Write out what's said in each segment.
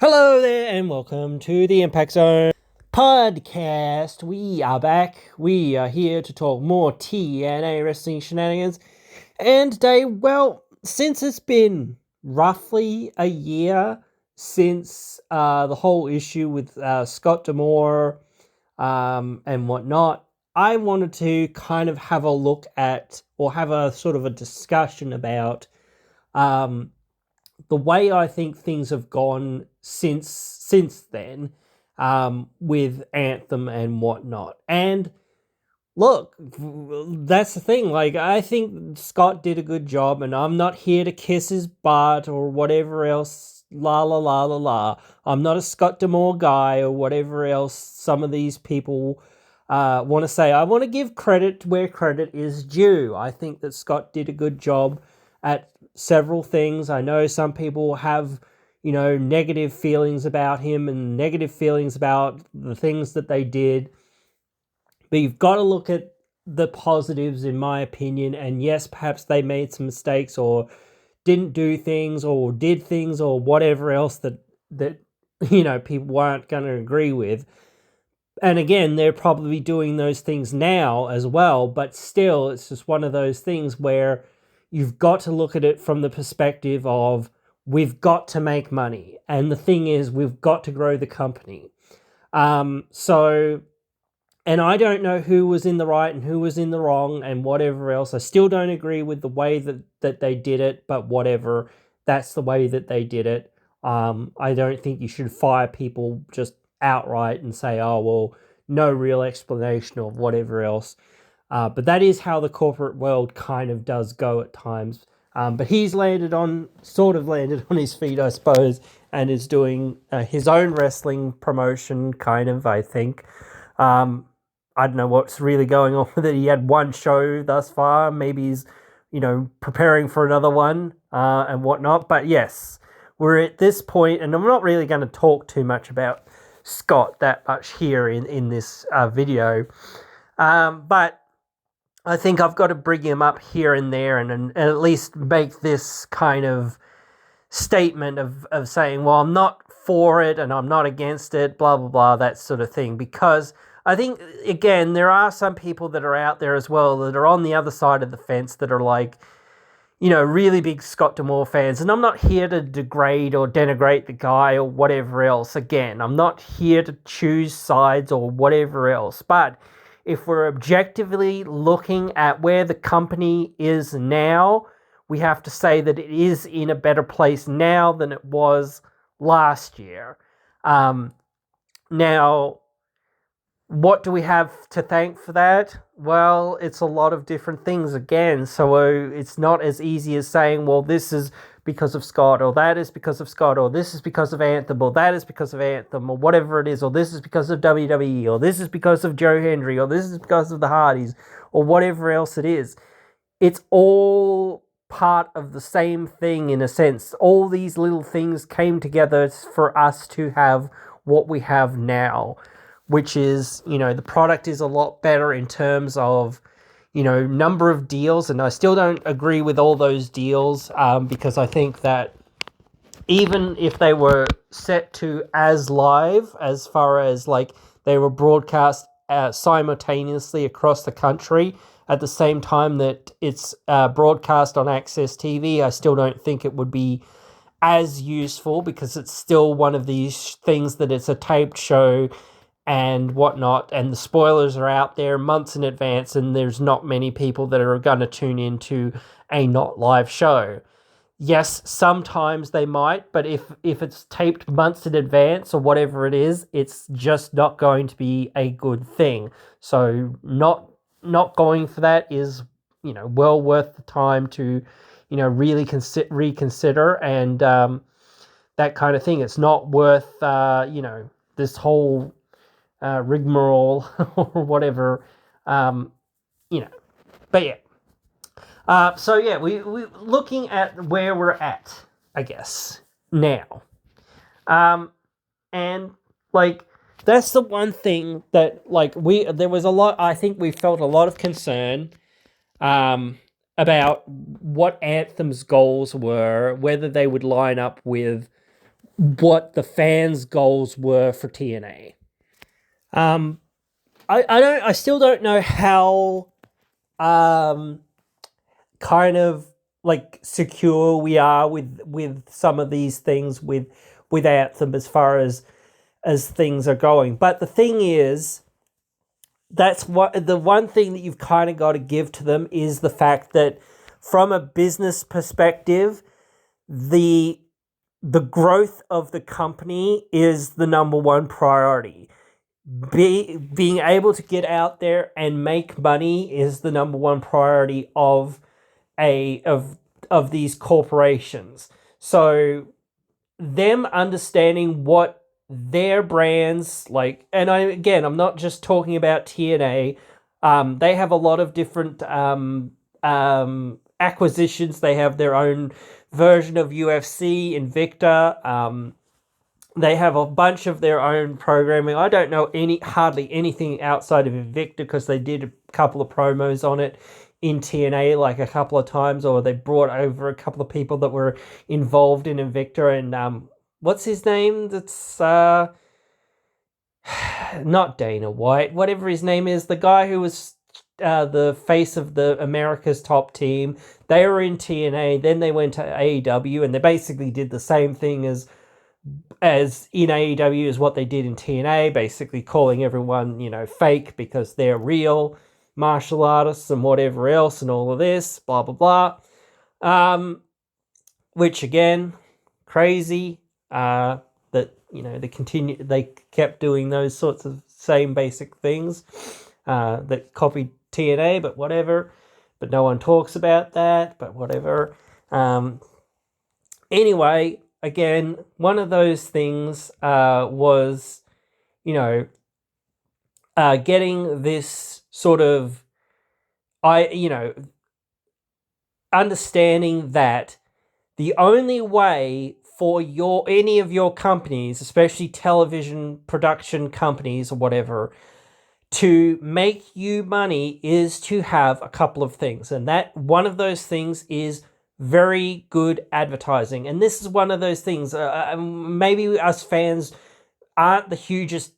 Hello there, and welcome to the Impact Zone podcast. We are back. We are here to talk more TNA wrestling shenanigans. And today, well, since it's been roughly a year since the whole issue with Scott D'Amore and whatnot, I wanted to kind of have a look at, or have a sort of a discussion about um, the way I think things have gone since then, with Anthem and whatnot. And look, that's the thing. Like, I think Scott did a good job, and I'm not here to kiss his butt or whatever else. La la la la la. I'm not a Scott D'Amore guy or whatever else some of these people want to say. I want to give credit where credit is due. I think that Scott did a good job at several things. I know some people have, negative feelings about him and negative feelings about the things that they did. But you've got to look at the positives, in my opinion. And yes, perhaps they made some mistakes or didn't do things or did things or whatever else that people weren't going to agree with. And again, they're probably doing those things now as well. But still, it's just one of those things where you've got to look at it from the perspective of, we've got to make money. And the thing is, we've got to grow the company. And I don't know who was in the right and who was in the wrong and whatever else. I still don't agree with the way that they did it, but whatever. That's the way that they did it. I don't think you should fire people just outright and say, oh, well, no real explanation or whatever else. But that is how the corporate world kind of does go at times. But he's landed on his feet, I suppose, and is doing his own wrestling promotion, kind of, I think. I don't know what's really going on with it. He had one show thus far. Maybe he's, preparing for another one and whatnot. But yes, we're at this point, and I'm not really going to talk too much about Scott that much here in this video. But I think I've got to bring him up here and there and at least make this kind of statement of saying, well, I'm not for it and I'm not against it, blah, blah, blah, that sort of thing. Because I think, again, there are some people that are out there as well that are on the other side of the fence that are like, really big Scott D'Amore fans. And I'm not here to degrade or denigrate the guy or whatever else. Again, I'm not here to choose sides or whatever else. But if we're objectively looking at where the company is now, we have to say that it is in a better place now than it was last year. Now, what do we have to thank for that? Well, it's a lot of different things again. So it's not as easy as saying, well, this is because of Scott, or that is because of Scott, or this is because of Anthem, or that is because of Anthem, or whatever it is, or this is because of WWE, or this is because of Joe Hendry, or this is because of the Hardys, or whatever else it is. It's all part of the same thing in a sense. All these little things came together for us to have what we have now, which is, the product is a lot better in terms of, number of deals. And I still don't agree with all those deals because I think that even if they were set to as live, as far as like they were broadcast simultaneously across the country at the same time that it's broadcast on Access TV, I still don't think it would be as useful, because it's still one of these things that it's a taped show and whatnot, and the spoilers are out there months in advance, and there's not many people that are going to tune into a not live show. Yes, sometimes they might, but if it's taped months in advance or whatever it is, it's just not going to be a good thing. So not going for that is, well worth the time to, really reconsider and that kind of thing. It's not worth, this whole rigmarole or whatever, But yeah. So yeah, we looking at where we're at, I guess, now. And like that's the one thing that there was a lot. I think we felt a lot of concern about what Anthem's goals were, whether they would line up with what the fans' goals were for TNA. I still don't know how kind of like secure we are with some of these things with Anthem as far as things are going. But the thing is, that's what the one thing that you've kind of got to give to them is the fact that from a business perspective, the growth of the company is the number one priority. Being able to get out there and make money is the number one priority of these corporations. So them understanding what their brands like, and I'm not just talking about TNA. They have a lot of different acquisitions. They have their own version of UFC, Invicta. They have a bunch of their own programming. I don't know hardly anything outside of Invicta because they did a couple of promos on it in TNA like a couple of times, or they brought over a couple of people that were involved in Invicta. And what's his name? That's not Dana White. Whatever his name is, the guy who was the face of the America's Top Team. They were in TNA, then they went to AEW, and they basically did the same thing as in AEW as what they did in TNA, basically calling everyone, fake because they're real martial artists and whatever else and all of this, blah, blah, blah. Which again, crazy, that, they kept doing those sorts of same basic things, that copied TNA, but whatever. But no one talks about that, but whatever. Anyway, again, one of those things was, getting this sort of, understanding that the only way for any of your companies, especially television production companies or whatever, to make you money is to have a couple of things. And that one of those things is very good advertising. And this is one of those things, maybe us fans aren't the hugest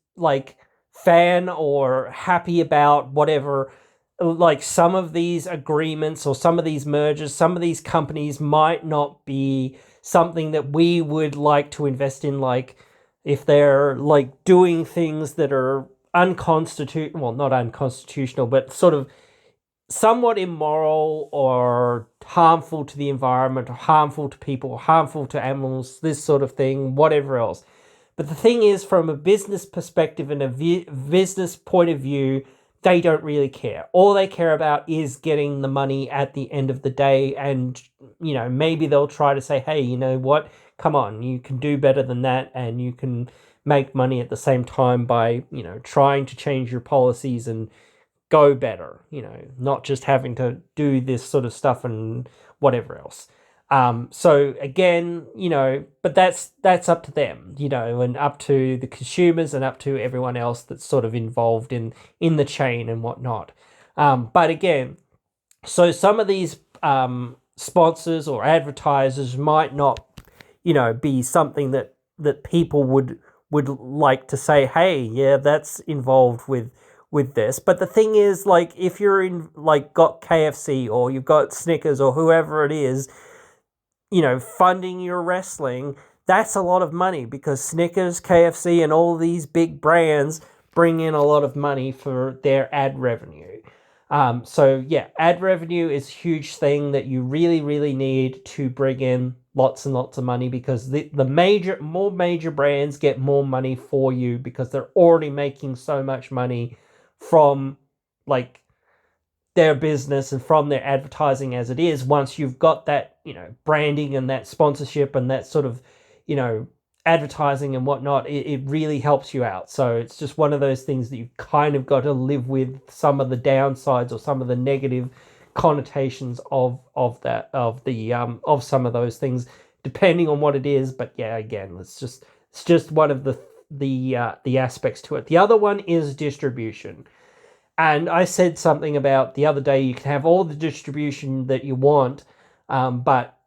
fan or happy about whatever, like some of these agreements or some of these mergers, some of these companies might not be something that we would like to invest in, like if they're doing things that are unconstitutional, not unconstitutional, but sort of somewhat immoral or harmful to the environment or harmful to people or harmful to animals, this sort of thing, whatever else. But the thing is, from a business perspective and a business point of view, they don't really care. All they care about is getting the money at the end of the day. And, maybe they'll try to say, hey, you know what? Come on, you can do better than that. And you can make money at the same time by, trying to change your policies and go better, not just having to do this sort of stuff and whatever else. So again, but that's up to them, and up to the consumers and up to everyone else that's sort of involved in the chain and whatnot. But again, so some of these sponsors or advertisers might not, be something that people would like to say, hey, yeah, that's involved with this. But the thing is, if you're in got KFC or you've got Snickers or whoever it is, funding your wrestling, that's a lot of money because Snickers, KFC, and all these big brands bring in a lot of money for their ad revenue. So yeah, ad revenue is a huge thing that you really, really need to bring in lots and lots of money because the more major brands get more money for you because they're already making so much money from their business and from their advertising as it is. Once you've got that, branding and that sponsorship and that sort of, advertising and whatnot, it really helps you out. So it's just one of those things that you've kind of got to live with some of the downsides or some of the negative connotations of some of those things, depending on what it is. But yeah, again, it's just one of the aspects to it. The other one is distribution. And I said something about the other day, you can have all the distribution that you want, but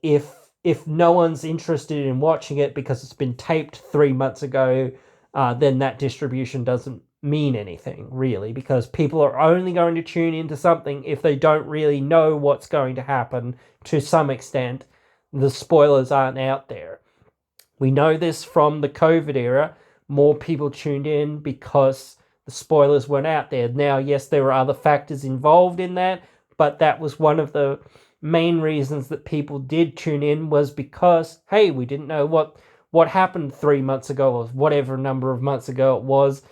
if if no one's interested in watching it because it's been taped 3 months ago, then that distribution doesn't mean anything, really, because people are only going to tune into something if they don't really know what's going to happen to some extent. The spoilers aren't out there. We know this from the COVID era. More people tuned in because the spoilers weren't out there. Now, yes, there were other factors involved in that, but that was one of the main reasons that people did tune in, was because, hey, we didn't know what happened 3 months ago, or whatever number of months ago it was,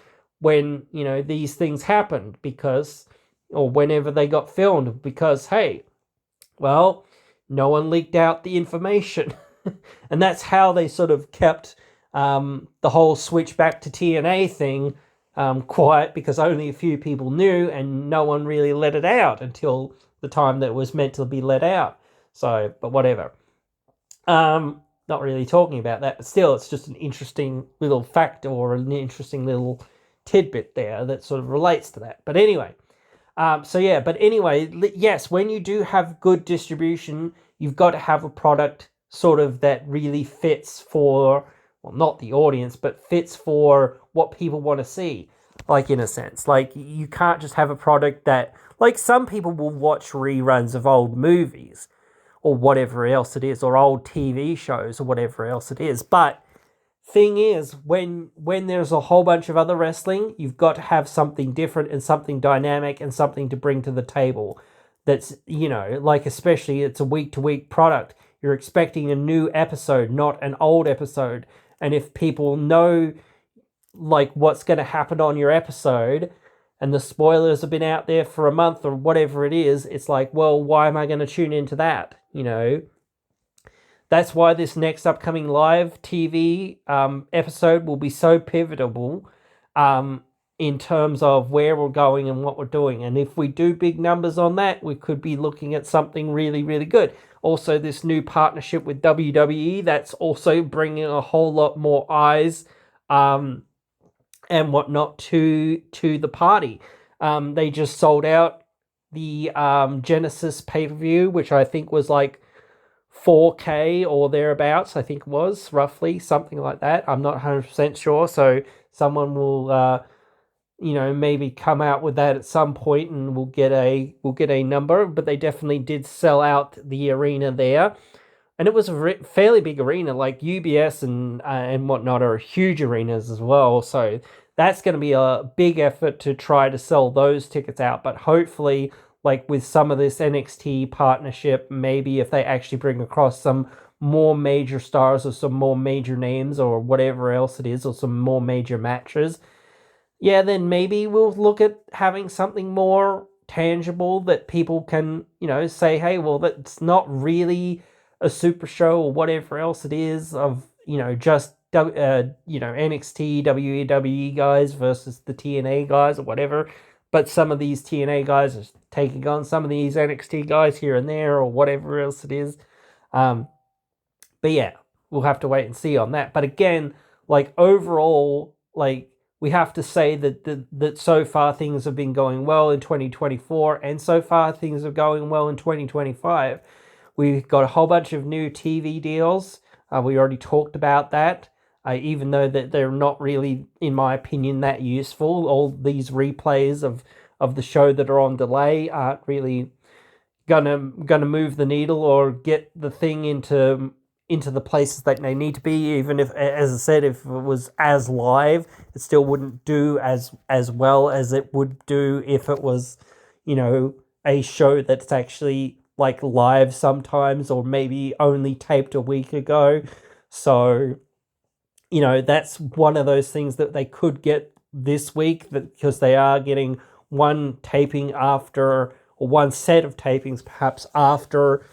when, these things happened, because, or whenever they got filmed, because, hey, well, no one leaked out the information. And that's how they sort of kept the whole switch back to TNA thing quiet, because only a few people knew and no one really let it out until the time that it was meant to be let out. So, but whatever. Not really talking about that, but still, it's just an interesting little fact, or an interesting little tidbit there that sort of relates to that. But anyway, yes, when you do have good distribution, you've got to have a product sort of that really fits for, well, not the audience, but fits for what people want to see. Like, in a sense, like, you can't just have a product that, like, some people will watch reruns of old movies or whatever else it is, or old TV shows or whatever else it is. But thing is, when there's a whole bunch of other wrestling, you've got to have something different and something dynamic and something to bring to the table. That's, like, especially it's a week-to-week product. You're expecting a new episode, not an old episode. And if people know, like, what's going to happen on your episode, and the spoilers have been out there for a month or whatever it is, it's like, well, why am I going to tune into that? That's why this next upcoming live TV episode will be so pivotal in terms of where we're going and what we're doing. And if we do big numbers on that, we could be looking at something really, really good. Also, this new partnership with WWE, that's also bringing a whole lot more eyes and whatnot to the party. They just sold out the Genesis pay-per-view, which I think was like 4K or thereabouts, I think it was, roughly, something like that. I'm not 100% sure, so someone will, maybe come out with that at some point, and we'll get a number. But they definitely did sell out the arena there, and it was a fairly big arena. Like UBS and whatnot are huge arenas as well, so that's going to be a big effort to try to sell those tickets out. But hopefully, like with some of this NXT partnership, maybe if they actually bring across some more major stars or some more major names or whatever else it is, or some more major matches, yeah, then maybe we'll look at having something more tangible that people can, say, hey, well, that's not really a super show or whatever else it is of, just, NXT, WWE guys versus the TNA guys or whatever. But some of these TNA guys are taking on some of these NXT guys here and there or whatever else it is. But yeah, we'll have to wait and see on that. But again, like overall, like we have to say that so far things have been going well in 2024, and so far things are going well in 2025. We've got a whole bunch of new TV deals. We already talked about that. Even though that they're not really, in my opinion, that useful. All these replays of the show that are on delay aren't really gonna move the needle or get the thing into the places that they need to be. Even if, as I said, if it was as live, it still wouldn't do as well as it would do if it was, a show that's actually like live sometimes, or maybe only taped a week ago. So, that's one of those things that they could get this week, because they are getting one taping after, or one set of tapings perhaps after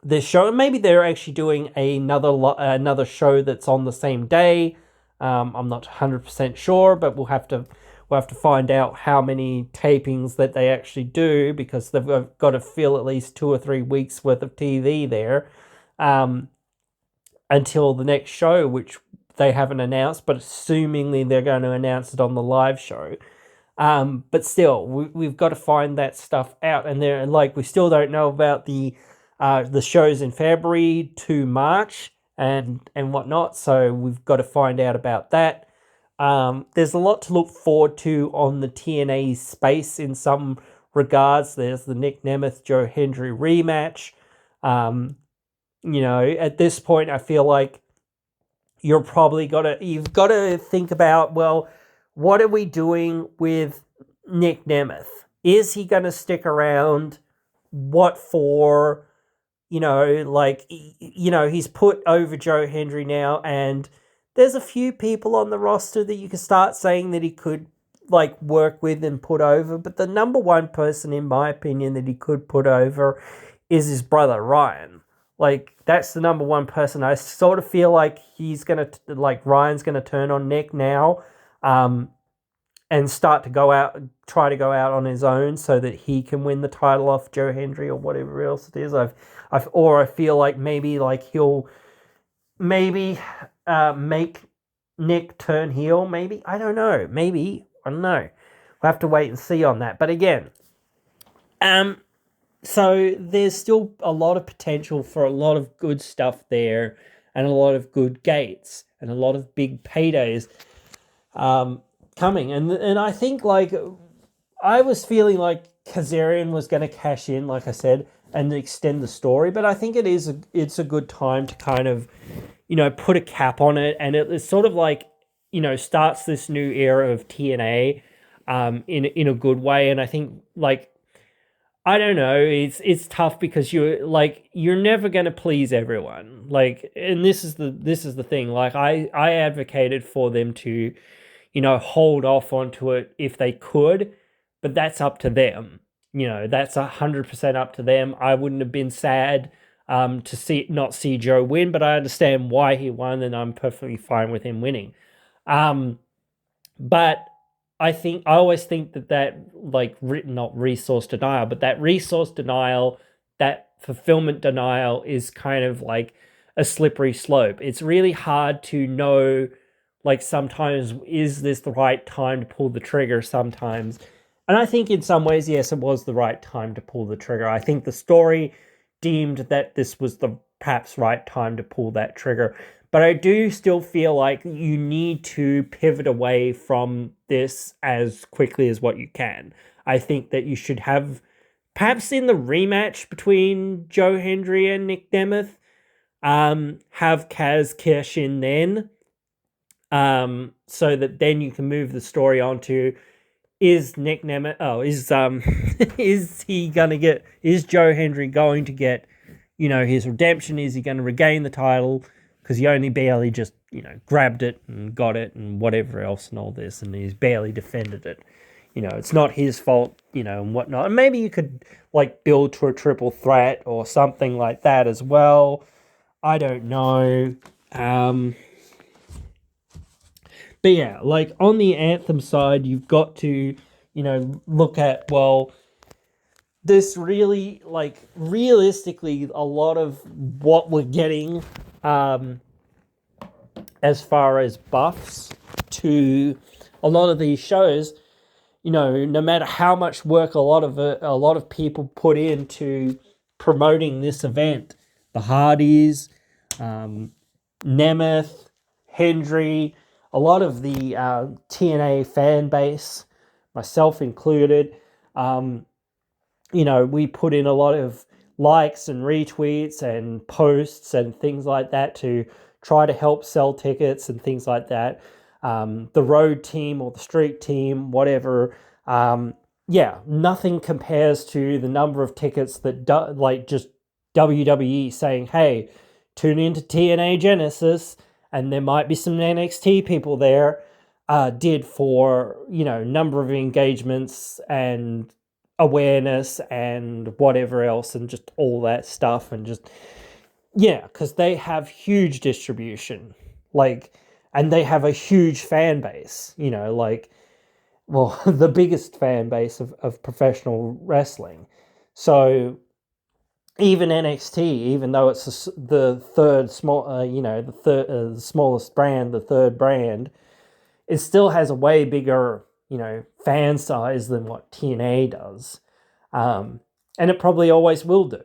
this show. And maybe they're actually doing another show that's on the same day. I'm not 100% sure, but we'll have to find out how many tapings that they actually do, because they've got to fill at least 2 or 3 weeks worth of TV there. Until the next show, which they haven't announced, but assumingly they're going to announce it on the live show. But still, we've got to find that stuff out. And we still don't know about the The show's in February to March and whatnot, so we've got to find out about that. There's a lot to look forward to on the TNA space in some regards. There's the Nick Nemeth Joe Hendry rematch. At this point, I feel like you've got to think about, well, what are we doing with Nick Nemeth? Is he going to stick around? What for? He's put over Joe Hendry now, and there's a few people on the roster that you can start saying that he could work with and put over, but the number one person, in my opinion, that he could put over is his brother Ryan. That's the number one person. I sort of feel like Ryan's gonna turn on Nick now, and start to try to go out on his own so that he can win the title off Joe Hendry or whatever else it is. I feel like maybe he'll make Nick turn heel. Maybe, I don't know. Maybe, I don't know. We'll have to wait and see on that. But again, so there's still a lot of potential for a lot of good stuff there, and a lot of good gates, and a lot of big paydays coming. And I think I was feeling like Kazarian was going to cash in, like I said, and extend the story. But I think it's a good time to kind of, put a cap on it, and it's sort of starts this new era of TNA in a good way. And I think I don't know, it's tough because you're never going to please everyone. And this is the thing. I advocated for them to, hold off onto it if they could, but that's up to them. That's 100% up to them. I wouldn't have been sad to not see Joe win, but I understand why he won, and I'm perfectly fine with him winning. But I always think that not resource denial, but that resource denial, that fulfillment denial is kind of like a slippery slope. It's really hard to know, sometimes, is this the right time to pull the trigger sometimes? And I think in some ways, yes, it was the right time to pull the trigger. I think the story deemed that this was the perhaps right time to pull that trigger. But I do still feel like you need to pivot away from this as quickly as what you can. I think that you should have, perhaps in the rematch between Joe Hendry and Nick Nemeth, have Kaz cash in then, so that then you can move the story on to, is Nick Nemeth, is Joe Hendry going to get, his redemption? Is he going to regain the title? Because he only barely just, grabbed it and got it and whatever else and all this, and he's barely defended it. It's not his fault, and whatnot. And maybe you could, build to a triple threat or something like that as well. I don't know. But yeah, on the Anthem side, you've got to, look at, well, this really, realistically, a lot of what we're getting, as far as buffs to a lot of these shows, no matter how much work a lot of people put into promoting this event, the Hardys, Nemeth, Hendry, a lot of the TNA fan base, myself included, we put in a lot of likes and retweets and posts and things like that to try to help sell tickets and things like that. The road team or the street team, whatever. Nothing compares to the number of tickets that just WWE saying, hey, tune into TNA Genesis, and there might be some NXT people there, did for, number of engagements and awareness and whatever else, and just all that stuff, and just, because they have huge distribution, and they have a huge fan base, the biggest fan base of professional wrestling. So even NXT, even though it's the third the smallest brand, the third brand, it still has a way bigger, fan size than what TNA does. And it probably always will do.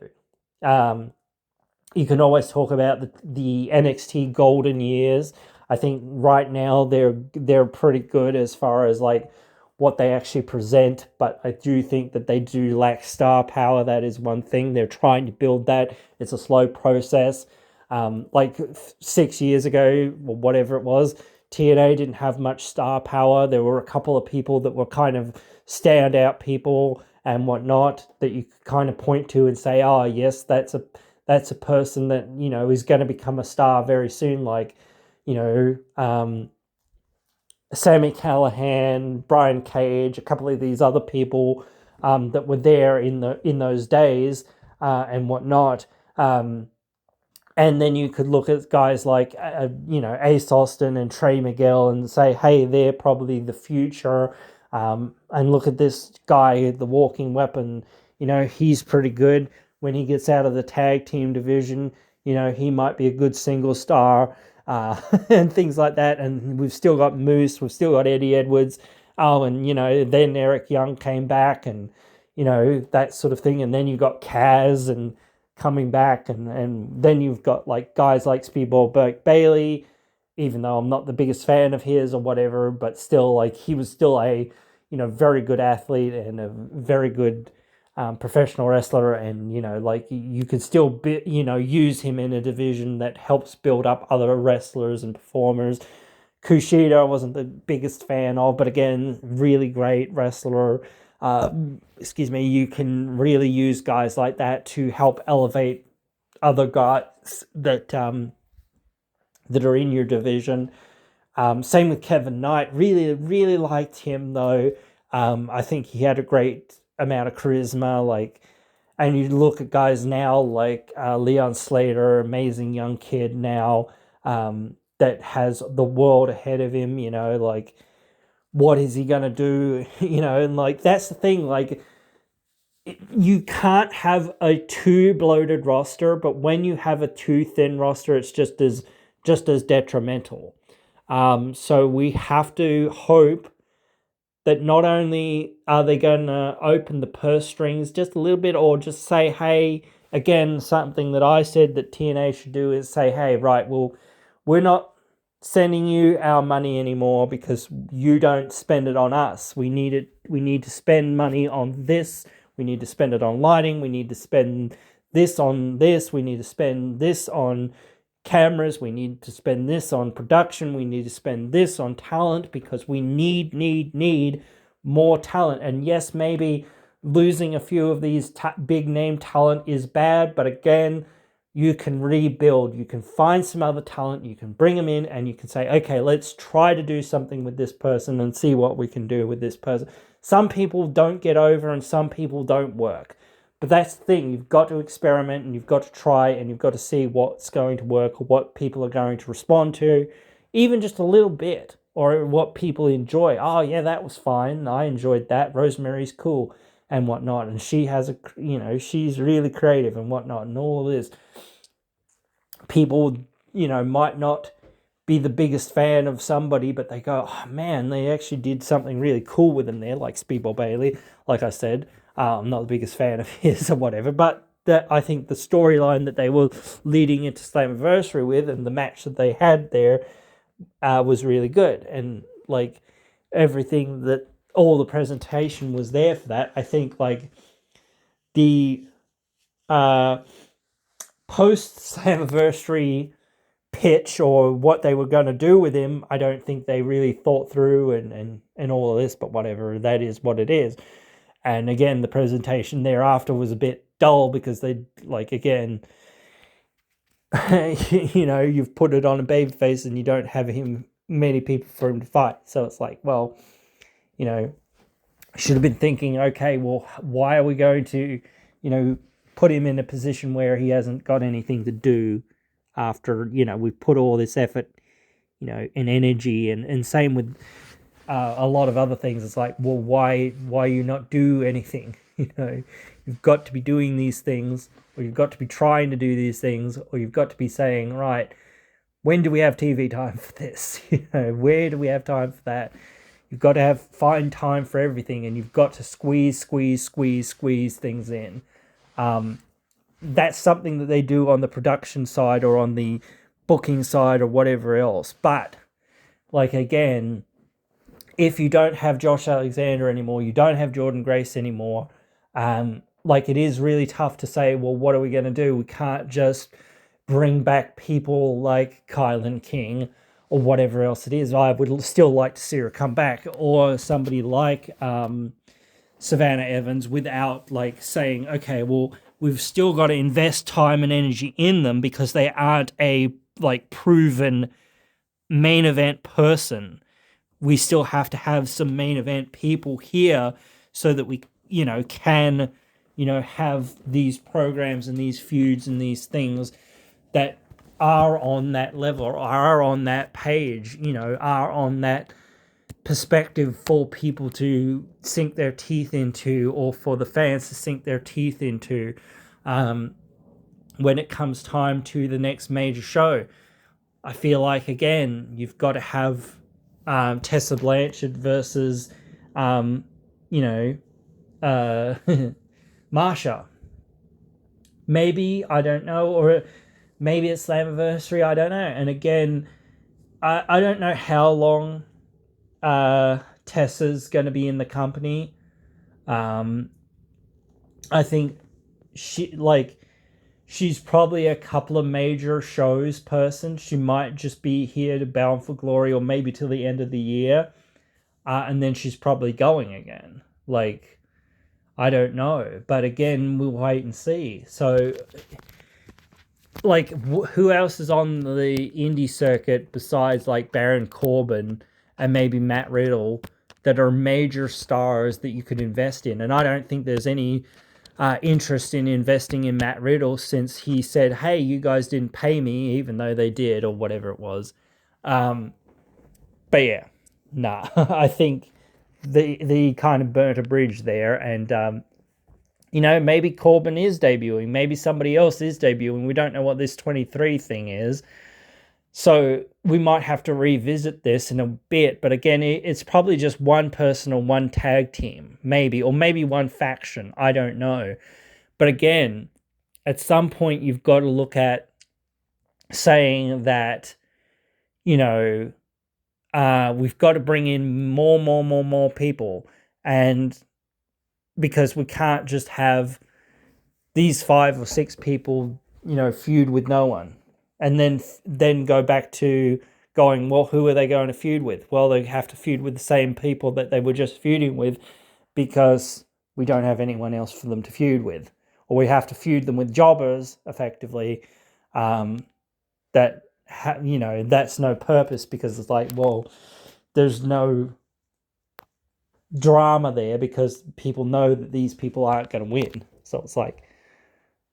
You can always talk about the NXT golden years. I think right now they're pretty good as far as like what they actually present, but I do think that they do lack star power. That is one thing. They're trying to build that. It's a slow process. Like 6 years ago, or whatever it was, TNA didn't have much star power. There were a couple of people that were kind of standout people and whatnot that you could kind of point to and say, oh, yes, that's a person that, is going to become a star very soon. Like, Sammy Callahan, Brian Cage, a couple of these other people that were there in those days and whatnot. And then you could look at guys like, Ace Austin and Trey Miguel and say, hey, they're probably the future. And look at this guy, the walking weapon. He's pretty good. When he gets out of the tag team division, he might be a good single star and things like that. And we've still got Moose, we've still got Eddie Edwards. Oh, and, then Eric Young came back and, that sort of thing. And then you got Kaz and coming back. And then you've got like guys like Speedball Burke Bailey, even though I'm not the biggest fan of his or whatever, but still, like, he was still a, very good athlete and a very good professional wrestler, and like you could still use him in a division that helps build up other wrestlers and performers. Kushida I wasn't the biggest fan of, but again, really great wrestler. You can really use guys like that to help elevate other guys that that are in your division. Same with Kevin Knight. Really, really liked him though. I think he had a great amount of charisma. Like, and you look at guys now like Leon Slater, amazing young kid now that has the world ahead of him. Like, what is he gonna do? And like that's the thing. Like, you can't have a too bloated roster, but when you have a too thin roster, it's just as detrimental. So we have to hope that not only are they going to open the purse strings just a little bit, or just say, hey, again, something that I said that TNA should do is say, hey, right, well, we're not sending you our money anymore because you don't spend it on us. We need to spend money on this. We need to spend it on lighting. We need to spend this on this. We need to spend this on cameras. We need to spend this on production. We need to spend this on talent because we need more talent. And yes, maybe losing a few of these big name talent is bad, but again, you can rebuild. You can find some other talent. You can bring them in and you can say, okay, let's try to do something with this person and see what we can do with this person. Some people don't get over and some people don't work. But that's the thing, you've got to experiment and you've got to try and you've got to see what's going to work or what people are going to respond to, even just a little bit, or what people enjoy. Oh yeah, that was fine. I enjoyed that. Rosemary's cool and whatnot. And she has she's really creative and whatnot and all of this. People, might not be the biggest fan of somebody, but they go, oh man, they actually did something really cool with them there, like Speedball Bailey, like I said. I'm not the biggest fan of his or whatever, but I think the storyline that they were leading into Slammiversary with and the match that they had there was really good. And like everything that, all the presentation was there for that. I think like the post Slammiversary pitch or what they were going to do with him, I don't think they really thought through and all of this, but whatever, that is what it is. And again, the presentation thereafter was a bit dull because they, like, again, you've put it on a babyface and you don't have many people for him to fight. So it's like, well, should have been thinking, okay, well, why are we going to, put him in a position where he hasn't got anything to do after, we've put all this effort, and energy and same with a lot of other things. It's like, well, why you not do anything? You've got to be doing these things, or you've got to be trying to do these things, or you've got to be saying, right, when do we have TV time for this? Where do we have time for that? You've got to find time for everything, and you've got to squeeze things in. that's something that they do on the production side or on the booking side or whatever else. But, like, again, if you don't have Josh Alexander anymore, you don't have Jordan Grace anymore, like, it is really tough to say, well, what are we going to do? We can't just bring back people like Kylan King or whatever else it is. I would still like to see her come back, or somebody like Savannah Evans, without, like, saying, okay, well, we've still got to invest time and energy in them because they aren't a, like, proven main event person. We still have to have some main event people here so that we, can, have these programs and these feuds and these things that are on that level, are on that page, are on that perspective for people to sink their teeth into, or for the fans to sink their teeth into when it comes time to the next major show. I feel like, again, you've got to have Tessa Blanchard versus, Marsha. Maybe, I don't know, or maybe it's Slammiversary, I don't know. And again, I don't know how long Tessa's going to be in the company. I think she's probably a couple of major shows person. She might just be here to Bound for Glory, or maybe till the end of the year. And then she's probably going again. Like, I don't know. But again, we'll wait and see. So, like, who else is on the indie circuit besides, like, Baron Corbin and maybe Matt Riddle that are major stars that you could invest in? And I don't think there's any interest in investing in Matt Riddle, since he said, hey, you guys didn't pay me, even though they did, or whatever it was. But yeah, nah. I think the kind of burnt a bridge there, and maybe Corbin is debuting, maybe somebody else is debuting. We don't know what this 23 thing is, so we might have to revisit this in a bit. But again, it's probably just one person or one tag team, maybe, or maybe one faction. I don't know. But again, at some point, you've got to look at saying that, we've got to bring in more people. And because we can't just have these 5 or 6 people, feud with no one. And then go back to going, well, who are they going to feud with? Well, they have to feud with the same people that they were just feuding with, because we don't have anyone else for them to feud with. Or we have to feud them with jobbers, effectively, that's no purpose, because it's like, well, there's no drama there because people know that these people aren't going to win. So it's like,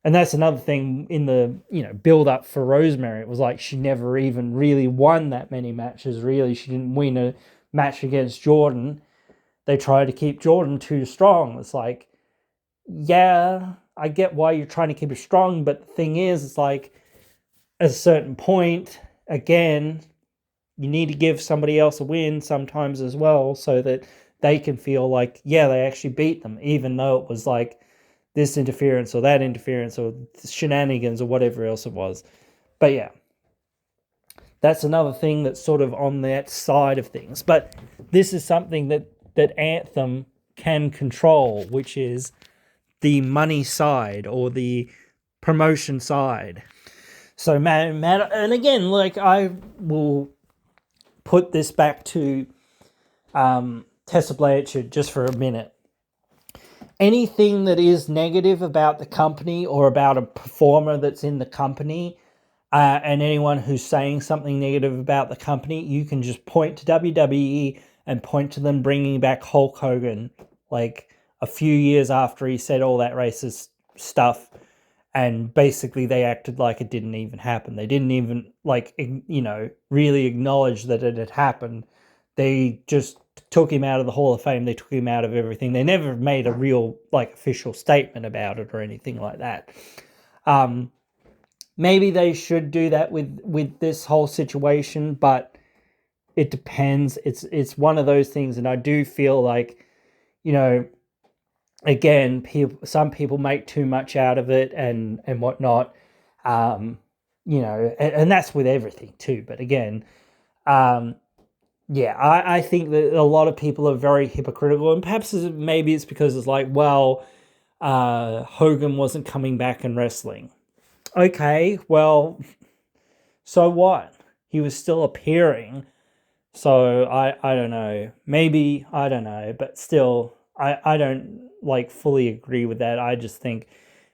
and that's another thing in the, build up for Rosemary. It was like she never even really won that many matches, really. She didn't win a match against Jordan. They tried to keep Jordan too strong. It's like, yeah, I get why you're trying to keep her strong, but the thing is, it's like, at a certain point, again, you need to give somebody else a win sometimes as well, so that they can feel like, yeah, they actually beat them, even though it was like this interference or that interference or shenanigans or whatever else it was. But yeah, that's another thing that's sort of on that side of things. But this is something that Anthem can control, which is the money side or the promotion side. So, Matt, and again, like, I will put this back to Tessa Blanchard just for a minute. Anything that is negative about the company or about a performer that's in the company, and anyone who's saying something negative about the company, you can just point to WWE and point to them bringing back Hulk Hogan, like, a few years after he said all that racist stuff, and basically they acted like it didn't even happen. They didn't even, like, really acknowledge that it had happened. They just took him out of the Hall of Fame. They took him out of everything. They never made a real, like, official statement about it or anything like that. Maybe they should do that with this whole situation, but it depends. It's one of those things, and I do feel like, again, some people make too much out of it and whatnot. And that's with everything too. But again, yeah, I think that a lot of people are very hypocritical, and perhaps maybe it's because it's like, well, Hogan wasn't coming back in wrestling. Okay, well, so what? He was still appearing. So I don't know. Maybe, I don't know, but still I don't like fully agree with that. I just think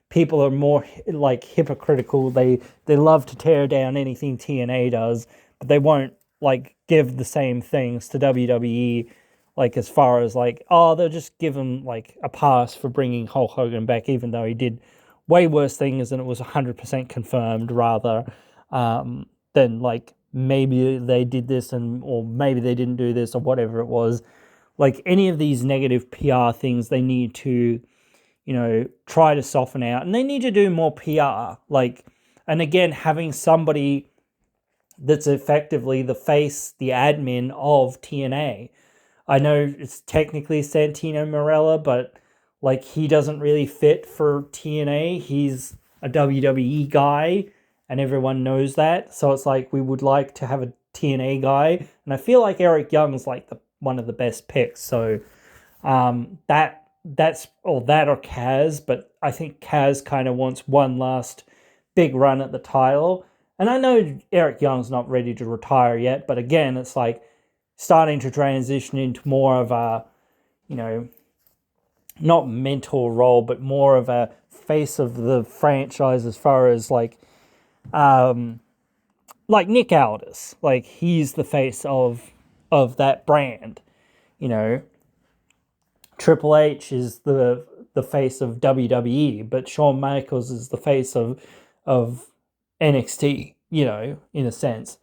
people are more like hypocritical. They love to tear down anything TNA does, but they won't like give the same things to WWE. Like as far as like, oh, they'll just give him like a pass for bringing Hulk Hogan back, even though he did way worse things and it was 100% confirmed rather than like maybe they did this or maybe they didn't do this or whatever it was. Like any of these negative PR things, they need to try to soften out, and they need to do more PR. Like, and again, having somebody that's effectively the face, the admin of TNA. I know it's technically Santino Marella, but like he doesn't really fit for TNA. He's a WWE guy, and everyone knows that. So it's like we would like to have a TNA guy, and I feel like Eric Young's like one of the best picks. So that's or that or Kaz, but I think Kaz kind of wants one last big run at the title. And I know Eric Young's not ready to retire yet, but again, it's like starting to transition into more of a, not mentor role, but more of a face of the franchise as far as like Nick Aldis. Like he's the face of that brand, Triple H is the face of WWE, but Shawn Michaels is the face of NXT, in a sense.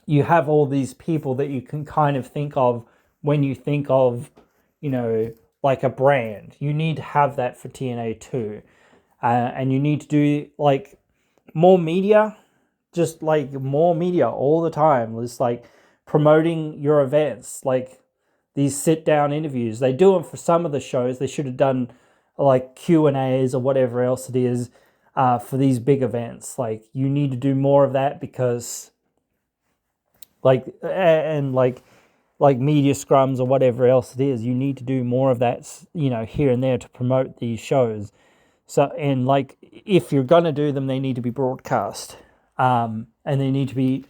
You have all these people that you can kind of think of when you think of, like a brand. You need to have that for TNA too. And you need to do like more media, just like more media all the time. It's like promoting your events, like these sit-down interviews. They do them for some of the shows. They should have done like Q&As or whatever else it is for these big events. Like you need to do more of that because like media scrums or whatever else it is, you need to do more of that, here and there to promote these shows. So, and like if you're going to do them, they need to be broadcast. And they need to be,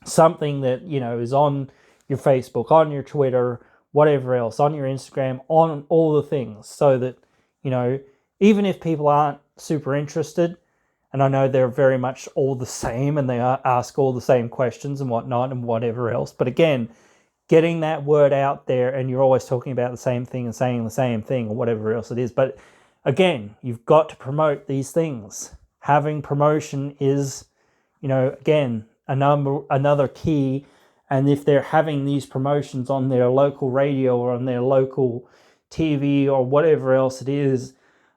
something that, is on your Facebook, on your Twitter, whatever else, on your Instagram, on all the things, so that, even if people aren't super interested, and I know they're very much all the same and they ask all the same questions and whatnot and whatever else, but again, getting that word out there, and you're always talking about the same thing and saying the same thing or whatever else it is, but again, you've got to promote these things. Having promotion is, again, another key. And if they're having these promotions on their local radio or on their local TV or whatever else it is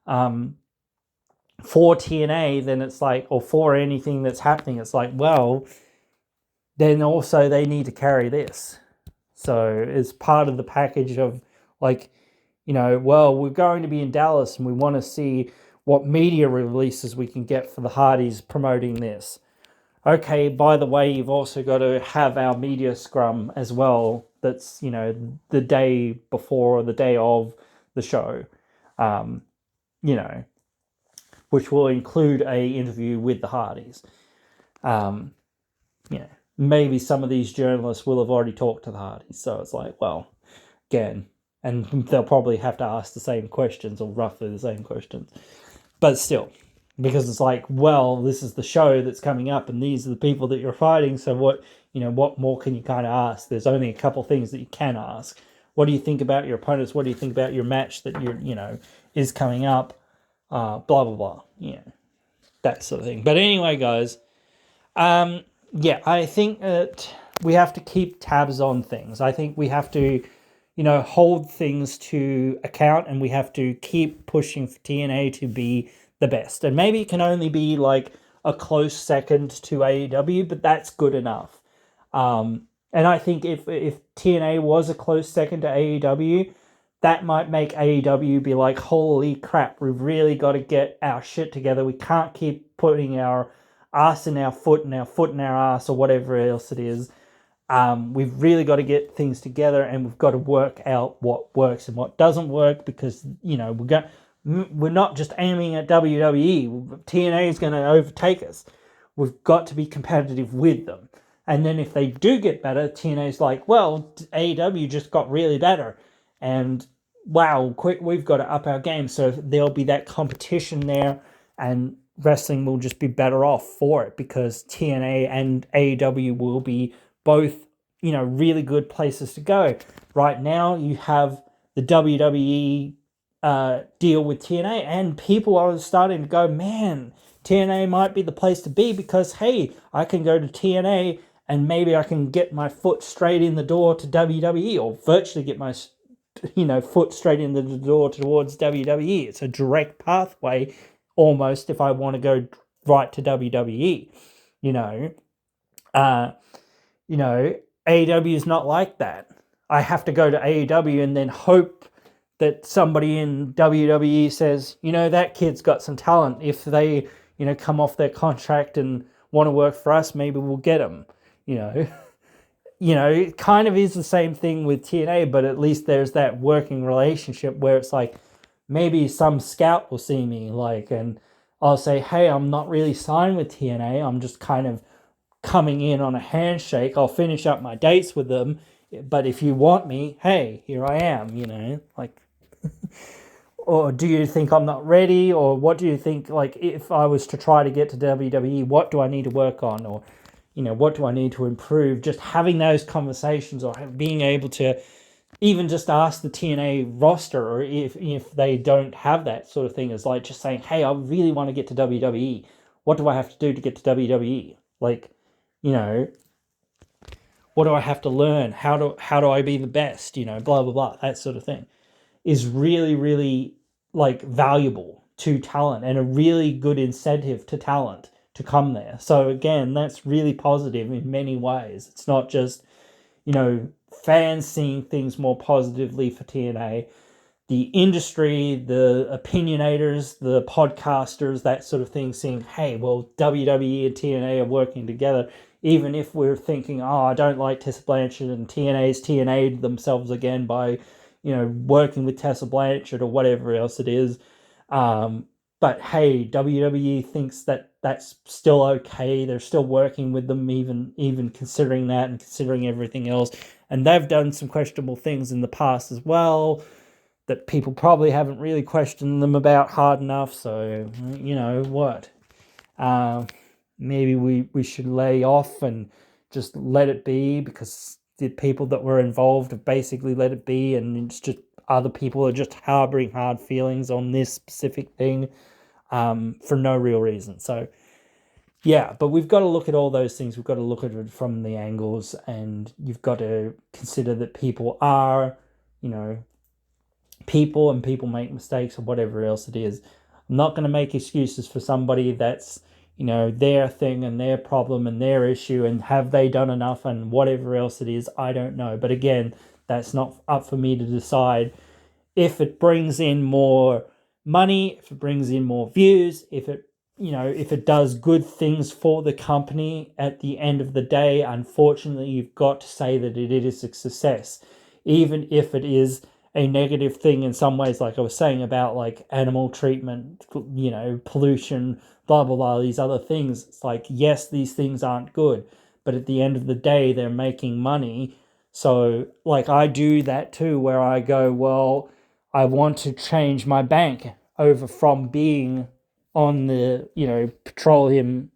for TNA, then it's like, or for anything that's happening, it's like, well, then also they need to carry this. So it's part of the package of like, well, we're going to be in Dallas and we want to see what media releases we can get for the Hardys promoting this. Okay, by the way, you've also got to have our media scrum as well. That's, the day before or the day of the show, which will include a interview with the Hardys. Maybe some of these journalists will have already talked to the Hardys. So it's like, well, again, and they'll probably have to ask the same questions or roughly the same questions. But still, because it's like, well, this is the show that's coming up and these are the people that you're fighting. So what more can you kind of ask? There's only a couple things that you can ask. What do you think about your opponents? What do you think about your match that is coming up? Blah, blah, blah. That sort of thing. But anyway, guys, I think that we have to keep tabs on things. I think we have to, hold things to account, and we have to keep pushing for TNA to be the best. And maybe it can only be like a close second to AEW, but that's good enough. And I think if TNA was a close second to AEW, that might make AEW be like, holy crap, we've really got to get our shit together. We can't keep putting our ass in our foot and our foot in our ass or whatever else it is. We've really got to get things together, and we've got to work out what works and what doesn't work, because we're not just aiming at WWE. TNA is going to overtake us. We've got to be competitive with them. And then if they do get better, TNA's like, well, AEW just got really better. And wow, quick, we've got to up our game. So there'll be that competition there, and wrestling will just be better off for it, because TNA and AEW will be both, really good places to go. Right now, you have the WWE deal with TNA, and people are starting to go, man, TNA might be the place to be, because, hey, I can go to TNA and maybe I can get my foot straight in the door to WWE, or virtually get my foot straight in the door towards WWE. It's a direct pathway almost if I want to go right to WWE. AEW is not like that. I have to go to AEW and then hope that somebody in WWE says, that kid's got some talent. If they, come off their contract and want to work for us, maybe we'll get them. It kind of is the same thing with TNA, but at least there's that working relationship where it's like, maybe some scout will see me, and I'll say, hey, I'm not really signed with TNA. I'm just kind of coming in on a handshake. I'll finish up my dates with them, but if you want me, hey, here I am, or do you think I'm not ready? Or what do you think, if I was to try to get to WWE, what do I need to work on? Or, what do I need to improve? Just having those conversations, or being able to even just ask the TNA roster, or if they don't have that sort of thing, is like just saying, hey, I really want to get to WWE. What do I have to do to get to WWE? What do I have to learn? How do I be the best? Blah, blah, blah, that sort of thing is really, really valuable to talent, and a really good incentive to talent to come there. So again, that's really positive in many ways. It's not just, fans seeing things more positively for TNA, the industry, the opinionators, the podcasters, that sort of thing, seeing, hey, well, WWE and TNA are working together. Even if we're thinking, oh, I don't like Tessa Blanchard, and TNA's TNA'd themselves again by, working with Tessa Blanchard or whatever else it is. But hey, WWE thinks that that's still okay. They're still working with them, even considering that and considering everything else. And they've done some questionable things in the past as well that people probably haven't really questioned them about hard enough. So, what? Maybe we should lay off and just let it be, because the people that were involved have basically let it be, and it's just other people are just harboring hard feelings on this specific thing for no real reason. So, yeah, but we've got to look at all those things. We've got to look at it from the angles, and you've got to consider that people are, people, and people make mistakes or whatever else it is. I'm not going to make excuses for somebody that's, their thing and their problem and their issue, and have they done enough and whatever else it is, I don't know. But again, that's not up for me to decide. If it brings in more money, if it brings in more views, if it does good things for the company, at the end of the day, unfortunately, you've got to say that it is a success. Even if it is a negative thing in some ways, like I was saying about animal treatment, pollution, blah, blah, blah, these other things. It's like, yes, these things aren't good, but at the end of the day, they're making money. So I do that too, where I go, well, I want to change my bank over from being on the, petroleum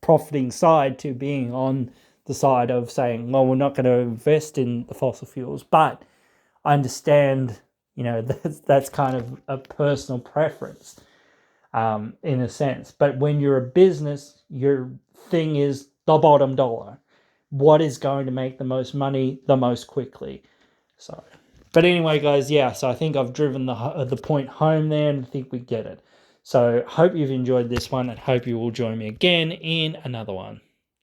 profiting side to being on the side of saying, well, we're not going to invest in the fossil fuels. But I understand, that's kind of a personal preference in a sense. But when you're a business, your thing is the bottom dollar. What is going to make the most money the most quickly? So, but anyway, guys, yeah, so I think I've driven the point home there, and I think we get it. So hope you've enjoyed this one, and hope you will join me again in another one.